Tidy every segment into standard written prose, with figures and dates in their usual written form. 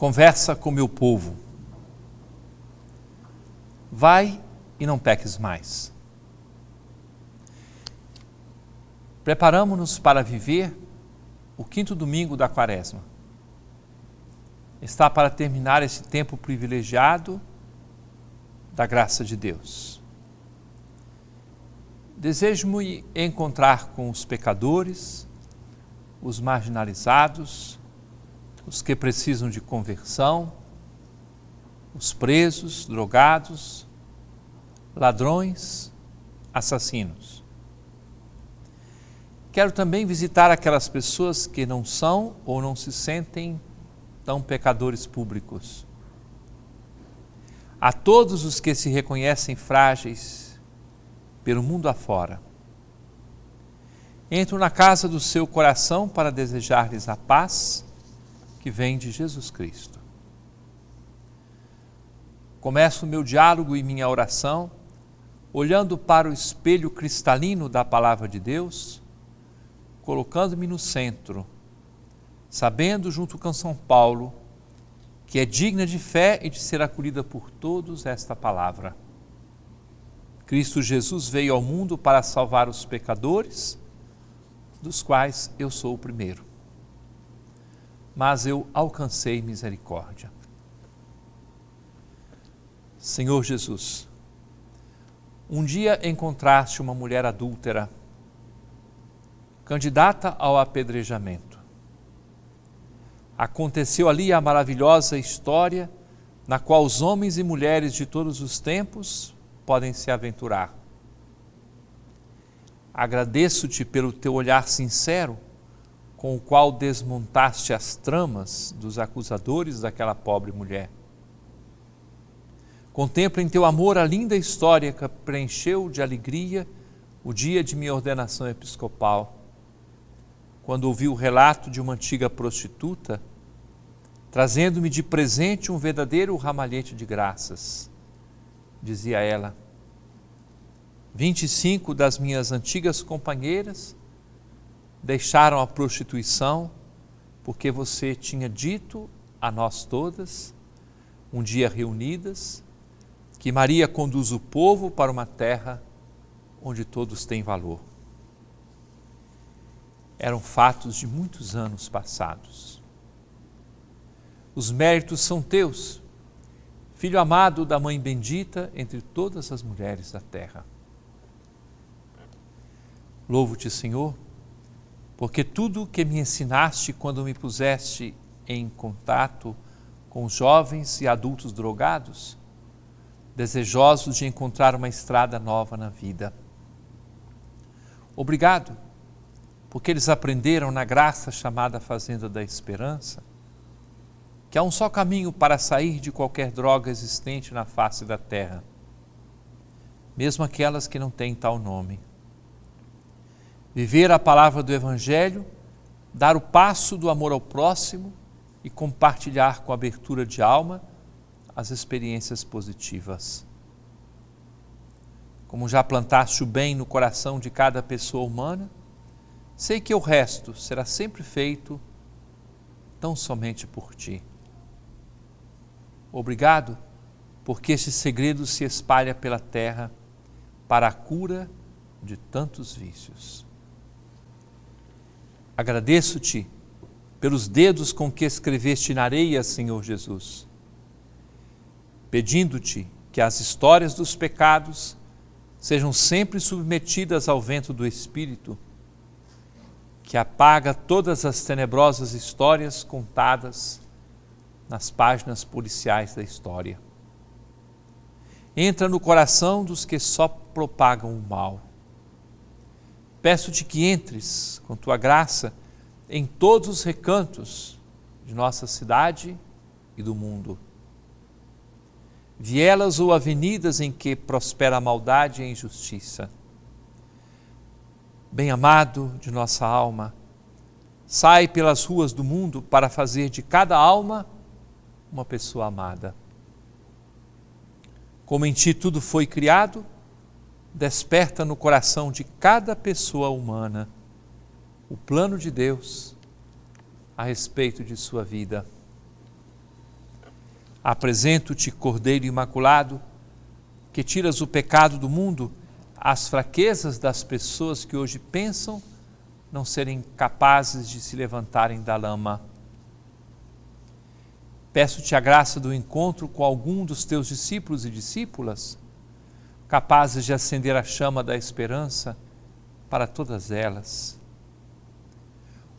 conversa com meu povo. Vai e não peques mais. Preparamo-nos para viver o 5º domingo da Quaresma. Está para terminar esse tempo privilegiado da graça de Deus. Desejo-me encontrar com os pecadores, os marginalizados, os que precisam de conversão, os presos, drogados, ladrões, assassinos. Quero também visitar aquelas pessoas que não são ou não se sentem tão pecadores públicos. A todos os que se reconhecem frágeis pelo mundo afora. Entro na casa do seu coração para desejar-lhes a paz que vem de Jesus Cristo. Começo o meu diálogo e minha oração olhando para o espelho cristalino da Palavra de Deus, colocando-me no centro, sabendo, junto com São Paulo, que é digna de fé e de ser acolhida por todos esta palavra. Cristo Jesus veio ao mundo para salvar os pecadores, dos quais eu sou o primeiro. Mas eu alcancei misericórdia. Senhor Jesus, um dia encontraste uma mulher adúltera, candidata ao apedrejamento. Aconteceu ali a maravilhosa história na qual os homens e mulheres de todos os tempos podem se aventurar. Agradeço-te pelo teu olhar sincero, com o qual desmontaste as tramas dos acusadores daquela pobre mulher. Contempla em teu amor a linda história que preencheu de alegria o dia de minha ordenação episcopal, quando ouvi o relato de uma antiga prostituta, trazendo-me de presente um verdadeiro ramalhete de graças. Dizia ela: 25 das minhas antigas companheiras deixaram a prostituição porque você tinha dito a nós todas, um dia reunidas, que Maria conduz o povo para uma terra onde todos têm valor. Eram fatos de muitos anos passados. Os méritos são teus, Filho amado da Mãe bendita entre todas as mulheres da terra. Louvo-te, Senhor, porque tudo que me ensinaste quando me puseste em contato com jovens e adultos drogados, desejosos de encontrar uma estrada nova na vida. Obrigado, porque eles aprenderam na graça chamada Fazenda da Esperança, que há um só caminho para sair de qualquer droga existente na face da terra, mesmo aquelas que não têm tal nome. Viver a palavra do Evangelho, dar o passo do amor ao próximo e compartilhar com abertura de alma as experiências positivas. Como já plantaste o bem no coração de cada pessoa humana, sei que o resto será sempre feito tão somente por ti. Obrigado, porque este segredo se espalha pela terra para a cura de tantos vícios. Agradeço-te pelos dedos com que escreveste na areia, Senhor Jesus, pedindo-te que as histórias dos pecados sejam sempre submetidas ao vento do Espírito, que apaga todas as tenebrosas histórias contadas nas páginas policiais da história. Entra no coração dos que só propagam o mal. Peço-te que entres, com tua graça, em todos os recantos de nossa cidade e do mundo. Vielas ou avenidas em que prospera a maldade e a injustiça. Bem-amado de nossa alma, sai pelas ruas do mundo para fazer de cada alma uma pessoa amada. Como em ti tudo foi criado, desperta no coração de cada pessoa humana o plano de Deus a respeito de sua vida. Apresento-te, Cordeiro Imaculado, que tiras o pecado do mundo, as fraquezas das pessoas que hoje pensam não serem capazes de se levantarem da lama. Peço-te a graça do encontro com algum dos teus discípulos e discípulas, capazes de acender a chama da esperança para todas elas.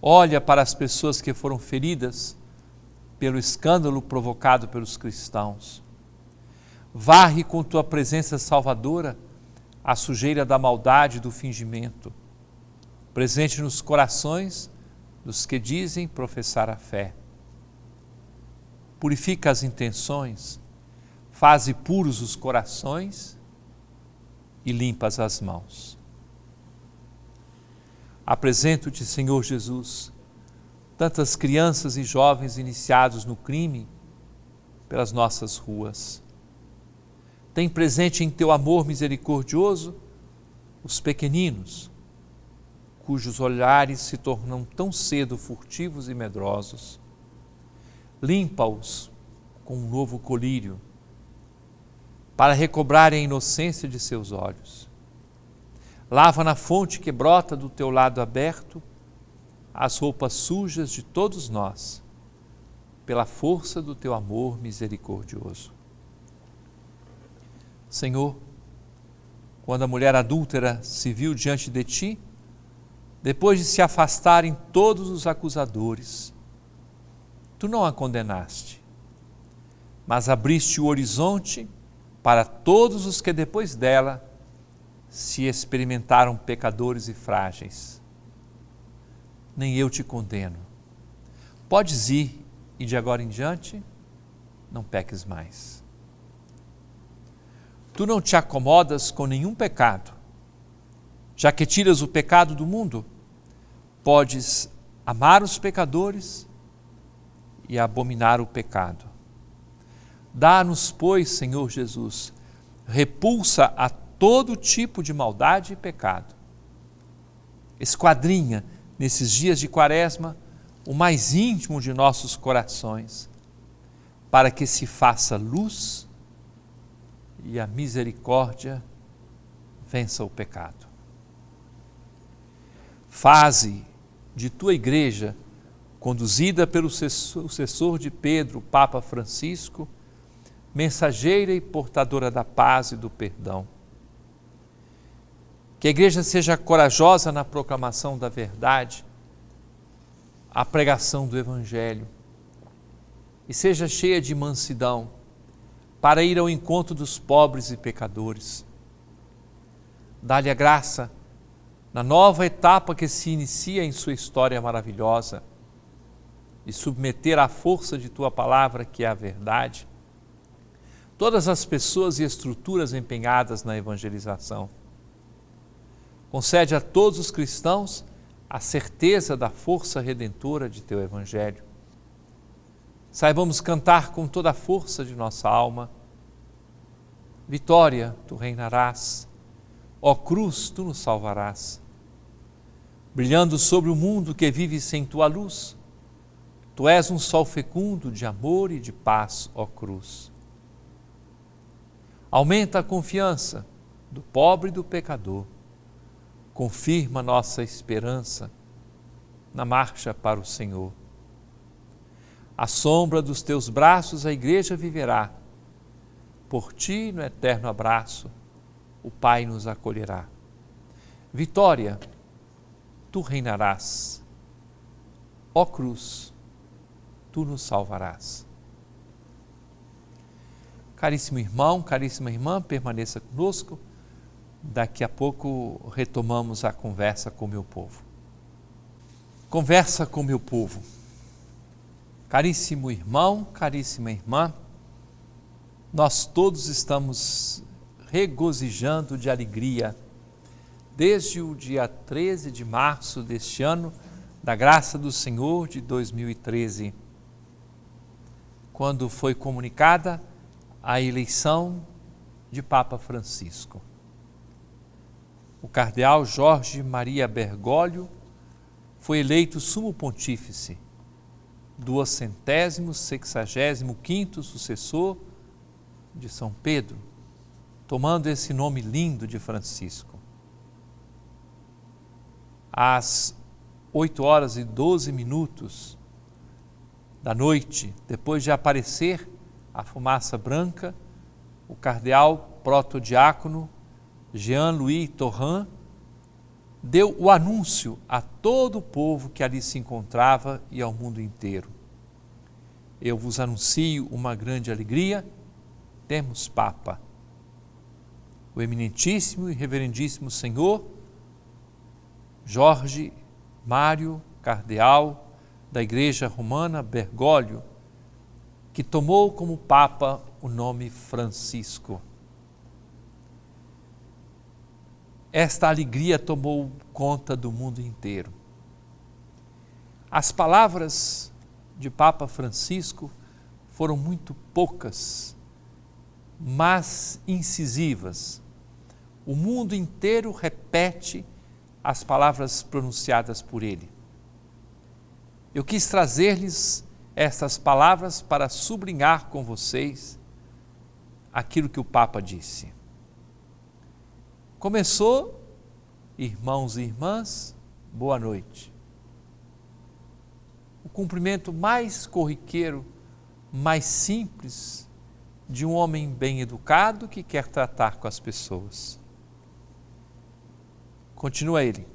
Olha para as pessoas que foram feridas pelo escândalo provocado pelos cristãos. Varre com tua presença salvadora a sujeira da maldade e do fingimento, presente nos corações dos que dizem professar a fé. Purifica as intenções, faze puros os corações e limpas as mãos. Apresento-te, Senhor Jesus, tantas crianças e jovens iniciados no crime pelas nossas ruas. Tem presente em teu amor misericordioso os pequeninos, cujos olhares se tornam tão cedo furtivos e medrosos. Limpa-os com um novo colírio, para recobrarem a inocência de seus olhos. Lava na fonte que brota do teu lado aberto as roupas sujas de todos nós, pela força do teu amor misericordioso. Senhor, quando a mulher adúltera se viu diante de ti, depois de se afastarem todos os acusadores, tu não a condenaste, mas abriste o horizonte para todos os que depois dela se experimentaram pecadores e frágeis. Nem eu te condeno. Podes ir e de agora em diante não peques mais. Tu não te acomodas com nenhum pecado. Já que tiras o pecado do mundo, podes amar os pecadores e abominar o pecado. Dá-nos, pois, Senhor Jesus, repulsa a todo tipo de maldade e pecado. Esquadrinha, nesses dias de Quaresma, o mais íntimo de nossos corações, para que se faça luz e a misericórdia vença o pecado. Faze de tua igreja, conduzida pelo sucessor de Pedro, o Papa Francisco, mensageira e portadora da paz e do perdão. Que a igreja seja corajosa na proclamação da verdade, a pregação do Evangelho, e seja cheia de mansidão para ir ao encontro dos pobres e pecadores. Dá-lhe a graça na nova etapa que se inicia em sua história maravilhosa, de submeter à força de tua palavra, que é a verdade, todas as pessoas e estruturas empenhadas na evangelização. Concede a todos os cristãos a certeza da força redentora de teu Evangelho. Saibamos cantar com toda a força de nossa alma: vitória, tu reinarás, ó cruz, tu nos salvarás. Brilhando sobre o mundo que vive sem tua luz, tu és um sol fecundo de amor e de paz, ó cruz. Aumenta a confiança do pobre e do pecador, confirma nossa esperança na marcha para o Senhor. À sombra dos teus braços a igreja viverá, por ti no eterno abraço o Pai nos acolherá. Vitória, tu reinarás, ó cruz, tu nos salvarás. Caríssimo irmão, caríssima irmã, permaneça conosco. Daqui a pouco retomamos a conversa com o meu povo. Conversa com o meu povo. Caríssimo irmão, caríssima irmã, nós todos estamos regozijando de alegria desde o dia 13 de março deste ano, da graça do Senhor de 2013, quando foi comunicada a eleição de Papa Francisco. O cardeal Jorge Maria Bergoglio foi eleito sumo pontífice 265º sucessor de São Pedro, tomando esse nome lindo de Francisco. Às 8h12 da noite, depois de aparecer a fumaça branca, o cardeal protodiácono Jean-Louis Taurin deu o anúncio a todo o povo que ali se encontrava e ao mundo inteiro. Eu vos anuncio uma grande alegria, temos Papa. O eminentíssimo e reverendíssimo Senhor Jorge Mário, cardeal da Igreja Romana Bergoglio, que tomou como Papa o nome Francisco. Esta alegria tomou conta do mundo inteiro. As palavras de Papa Francisco foram muito poucas, mas incisivas. O mundo inteiro repete as palavras pronunciadas por ele. Eu quis trazer-lhes essas palavras para sublinhar com vocês aquilo que o Papa disse. Começou, irmãos e irmãs, boa noite. O cumprimento mais corriqueiro, mais simples de um homem bem educado que quer tratar com as pessoas. Continua ele.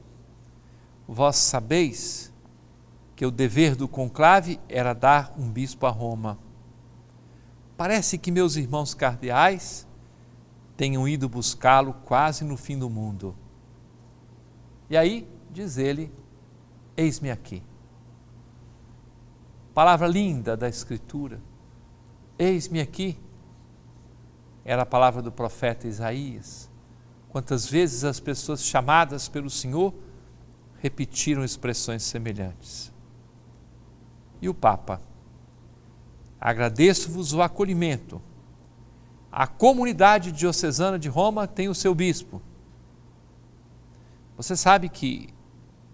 Vós sabeis que o dever do conclave era dar um bispo a Roma. Parece que meus irmãos cardeais tenham ido buscá-lo quase no fim do mundo. E aí, diz ele, eis-me aqui. Palavra linda da Escritura, eis-me aqui, era a palavra do profeta Isaías. Quantas vezes as pessoas chamadas pelo Senhor repetiram expressões semelhantes. E o Papa, agradeço-vos o acolhimento. A comunidade diocesana de Roma tem o seu bispo. Você sabe que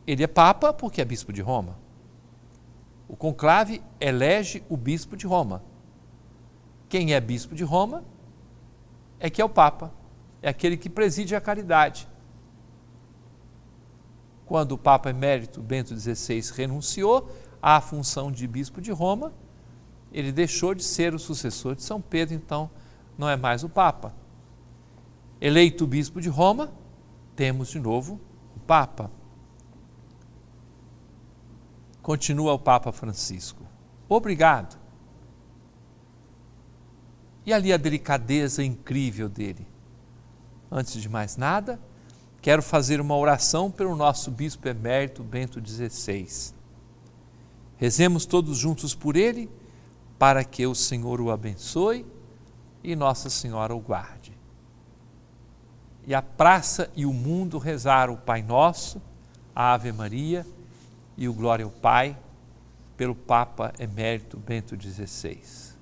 ele é Papa porque é bispo de Roma. O conclave elege o bispo de Roma. Quem é bispo de Roma é que é o Papa, é aquele que preside a caridade. Quando o Papa Emérito Bento XVI renunciou à função de bispo de Roma, ele deixou de ser o sucessor de São Pedro, então não é mais o Papa. Eleito bispo de Roma, temos de novo o Papa. Continua o Papa Francisco. Obrigado. E ali a delicadeza incrível dele. Antes de mais nada, quero fazer uma oração pelo nosso bispo emérito Bento XVI. Rezemos todos juntos por ele, para que o Senhor o abençoe e Nossa Senhora o guarde. E a praça e o mundo rezaram o Pai Nosso, a Ave Maria e o Glória ao Pai, pelo Papa Emérito Bento XVI.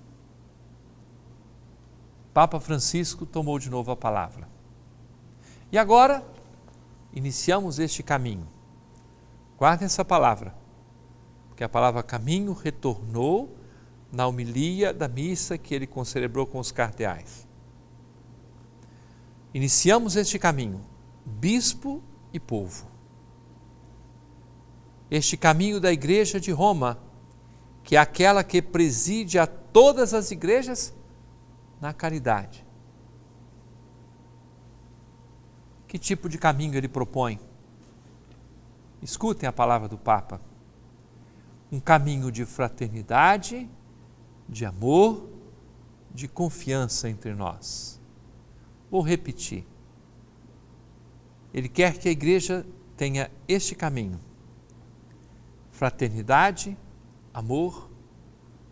Papa Francisco tomou de novo a palavra. E agora, iniciamos este caminho. Guardem essa palavra, porque a palavra caminho retornou na homilia da missa que ele concelebrou com os cardeais. Iniciamos este caminho, bispo e povo. Este caminho da Igreja de Roma, que é aquela que preside a todas as igrejas na caridade. Que tipo de caminho ele propõe? Escutem a palavra do Papa. Um caminho de fraternidade, de amor, de confiança entre nós. Vou repetir. Ele quer que a igreja tenha este caminho: fraternidade, amor,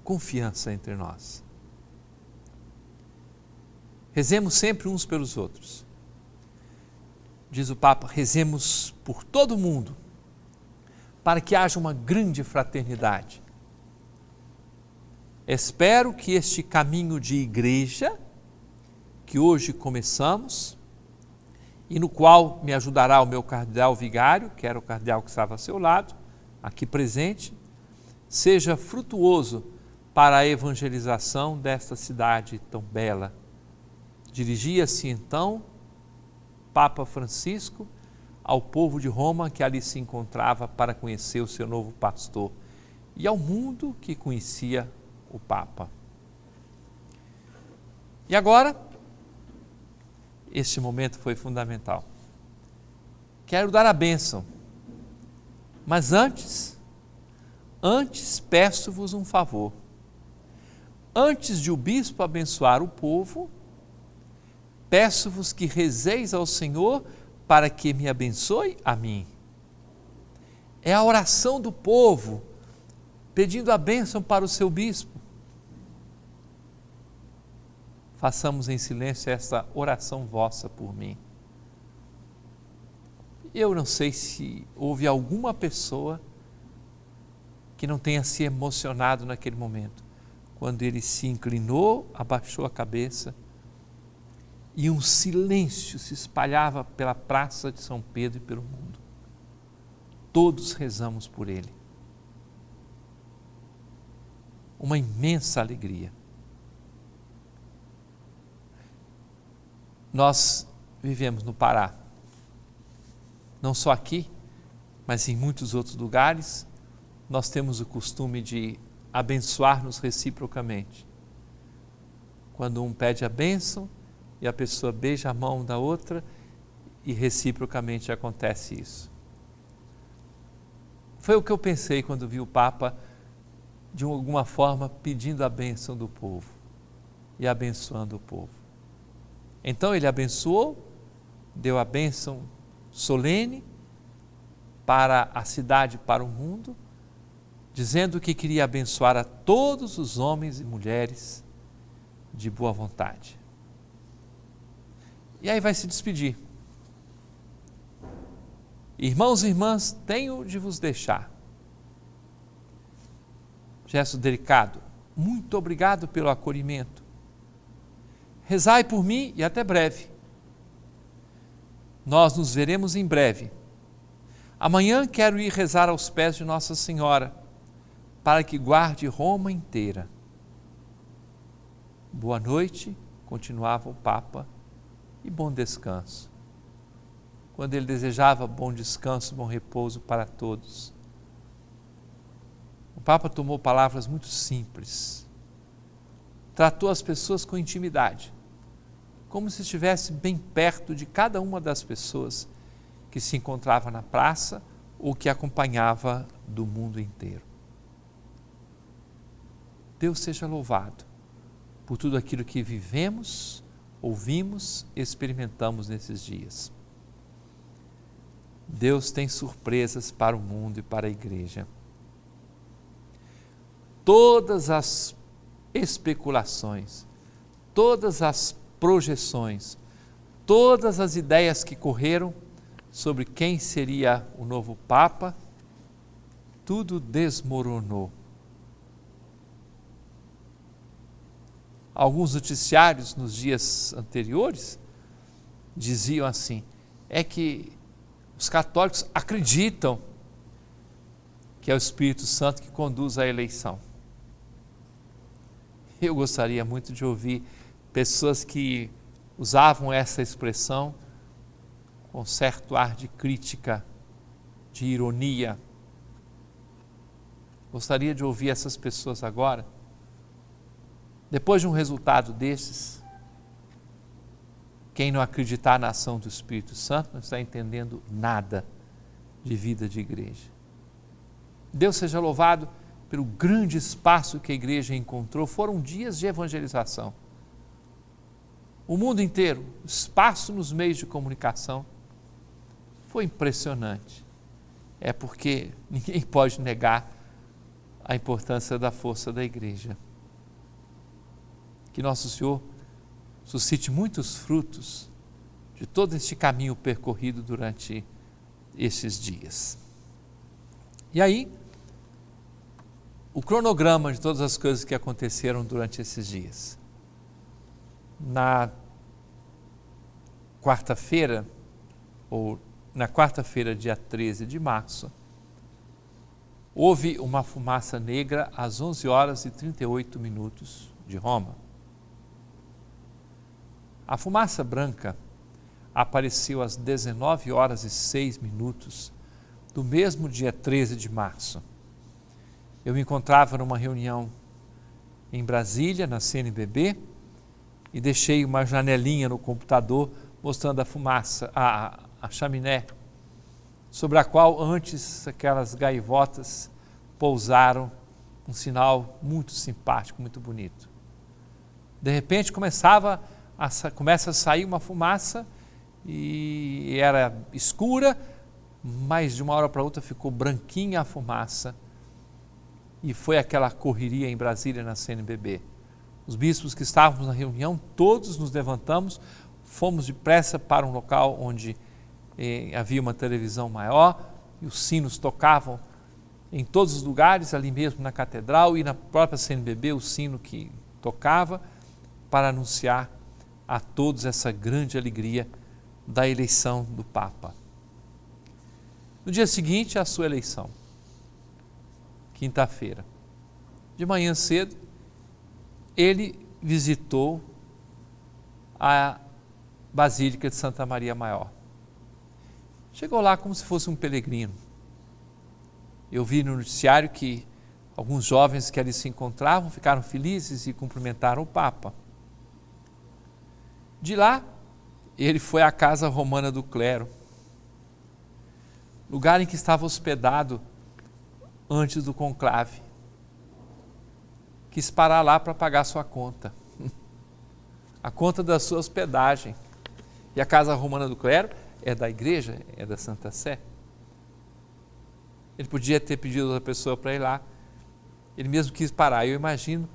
confiança entre nós. Rezemos sempre uns pelos outros. Diz o Papa, rezemos por todo mundo, para que haja uma grande fraternidade. Espero que este caminho de igreja, que hoje começamos, e no qual me ajudará o meu cardeal vigário, que era o cardeal que estava ao seu lado, aqui presente, seja frutuoso para a evangelização desta cidade tão bela. Dirigia-se então Papa Francisco ao povo de Roma que ali se encontrava para conhecer o seu novo pastor e ao mundo que conhecia o Papa. E agora, este momento foi fundamental. Quero dar a bênção, mas antes peço-vos um favor. Antes de o bispo abençoar o povo, peço-vos que rezeis ao Senhor para que me abençoe a mim. É a oração do povo pedindo a bênção para o seu bispo. Façamos em silêncio esta oração vossa por mim. Eu não sei se houve alguma pessoa que não tenha se emocionado naquele momento, quando ele se inclinou, abaixou a cabeça e um silêncio se espalhava pela praça de São Pedro e pelo mundo. Todos rezamos por ele. Uma imensa alegria. Nós vivemos no Pará, não só aqui, mas em muitos outros lugares, nós temos o costume de abençoar-nos reciprocamente. Quando um pede a bênção e a pessoa beija a mão da outra e reciprocamente acontece isso. Foi o que eu pensei quando vi o Papa, de alguma forma, pedindo a bênção do povo e abençoando o povo. Então ele abençoou, deu a bênção solene para a cidade, para o mundo, dizendo que queria abençoar a todos os homens e mulheres de boa vontade. E aí vai se despedir. Irmãos e irmãs, tenho de vos deixar. Gesto delicado. Muito obrigado pelo acolhimento. Rezai por mim e até breve. Nós nos veremos em breve. Amanhã quero ir rezar aos pés de Nossa Senhora, para que guarde Roma inteira. Boa noite, continuava o Papa, e bom descanso. Quando ele desejava bom descanso, bom repouso para todos. O Papa tomou palavras muito simples. Tratou as pessoas com intimidade, como se estivesse bem perto de cada uma das pessoas que se encontrava na praça ou que acompanhava do mundo inteiro. Deus seja louvado por tudo aquilo que vivemos, ouvimos, experimentamos nesses dias. Deus tem surpresas para o mundo e para a igreja. Todas as especulações, todas as projeções, todas as ideias que correram sobre quem seria o novo Papa, tudo desmoronou. Alguns noticiários nos dias anteriores diziam assim, é que os católicos acreditam que é o Espírito Santo que conduz a eleição. Eu gostaria muito de ouvir pessoas que usavam essa expressão com certo ar de crítica, de ironia. Gostaria de ouvir essas pessoas agora. Depois de um resultado desses, quem não acreditar na ação do Espírito Santo não está entendendo nada de vida de igreja. Deus seja louvado pelo grande espaço que a igreja encontrou. Foram dias de evangelização. O mundo inteiro, o espaço nos meios de comunicação, foi impressionante. É porque ninguém pode negar a importância da força da igreja. Que Nosso Senhor suscite muitos frutos de todo este caminho percorrido durante esses dias. E aí, o cronograma de todas as coisas que aconteceram durante esses dias. Na quarta-feira, dia 13 de março, houve uma fumaça negra às 11 horas e 38 minutos de Roma. A fumaça branca apareceu às 19 horas e 6 minutos do mesmo dia 13 de março. Eu me encontrava numa reunião em Brasília, na CNBB, e deixei uma janelinha no computador mostrando a fumaça, a chaminé, sobre a qual antes aquelas gaivotas pousaram, um sinal muito simpático, muito bonito. De repente começa a sair uma fumaça e era escura, mas de uma hora para outra ficou branquinha a fumaça e foi aquela correria em Brasília na CNBB. Os bispos que estávamos na reunião, todos nos levantamos, fomos depressa para um local onde havia uma televisão maior e os sinos tocavam em todos os lugares, ali mesmo na catedral e na própria CNBB, o sino que tocava para anunciar a todos essa grande alegria da eleição do Papa. No dia seguinte, a sua eleição, quinta-feira, de manhã cedo, ele visitou a Basílica de Santa Maria Maior. Chegou lá como se fosse um peregrino. Eu vi no noticiário que alguns jovens que ali se encontravam ficaram felizes e cumprimentaram o Papa. De lá, ele foi à Casa Romana do Clero, lugar em que estava hospedado antes do conclave. Quis parar lá para pagar sua conta, a conta da sua hospedagem. E a Casa Romana do Clero é da igreja, é da Santa Sé. Ele podia ter pedido outra pessoa para ir lá, ele mesmo quis parar. Eu imagino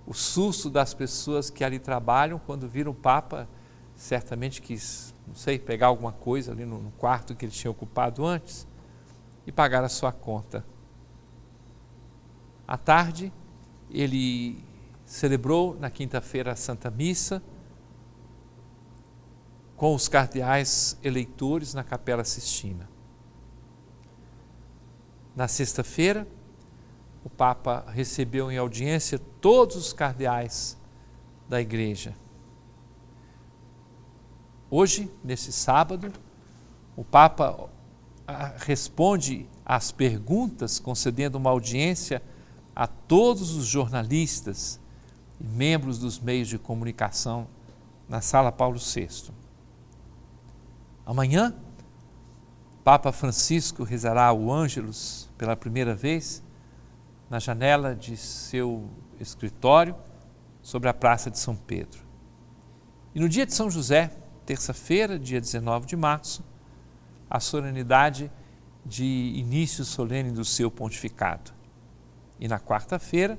o susto das pessoas que ali trabalham quando viram o Papa, certamente quis, não sei, pegar alguma coisa ali no quarto que ele tinha ocupado antes e pagar a sua conta. À tarde, ele celebrou na quinta-feira a Santa Missa com os cardeais eleitores na Capela Sistina. Na sexta-feira, o Papa recebeu em audiência todos os cardeais da Igreja. Hoje, nesse sábado, o Papa responde às perguntas, concedendo uma audiência a todos os jornalistas e membros dos meios de comunicação na Sala Paulo VI. Amanhã, Papa Francisco rezará o Ângelus pela primeira vez na janela de seu escritório sobre a Praça de São Pedro. E no dia de São José, terça-feira, dia 19 de março, a solenidade de início solene do seu pontificado. E na quarta-feira,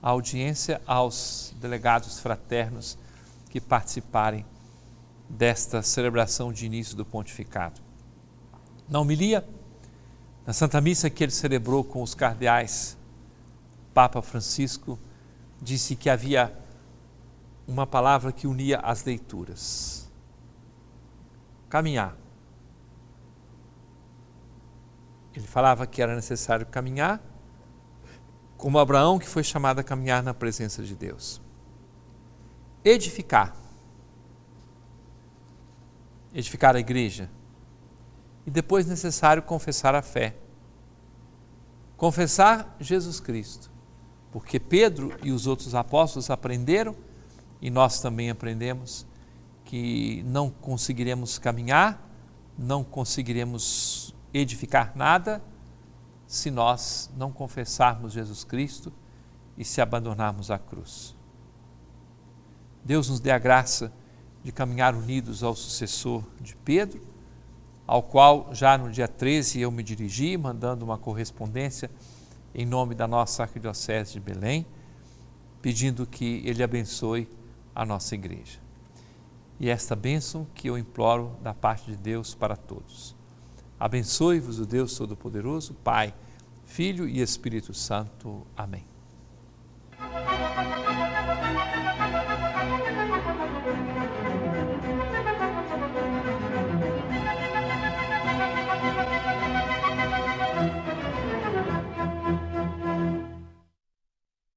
a audiência aos delegados fraternos que participarem desta celebração de início do pontificado. Na homilia, na Santa Missa que ele celebrou com os cardeais, Papa Francisco disse que havia uma palavra que unia as leituras: caminhar. Ele falava que era necessário caminhar, como Abraão, que foi chamado a caminhar na presença de Deus. Edificar a igreja. E depois necessário confessar a fé. Confessar Jesus Cristo. Porque Pedro e os outros apóstolos aprenderam, e nós também aprendemos, que não conseguiremos caminhar, não conseguiremos edificar nada, se nós não confessarmos Jesus Cristo e se abandonarmos à cruz. Deus nos dê a graça de caminhar unidos ao sucessor de Pedro, ao qual já no dia 13 eu me dirigi, mandando uma correspondência em nome da nossa Arquidiocese de Belém, pedindo que ele abençoe a nossa igreja. E esta bênção que eu imploro da parte de Deus para todos. Abençoe-vos o Deus Todo-Poderoso, Pai, Filho e Espírito Santo. Amém.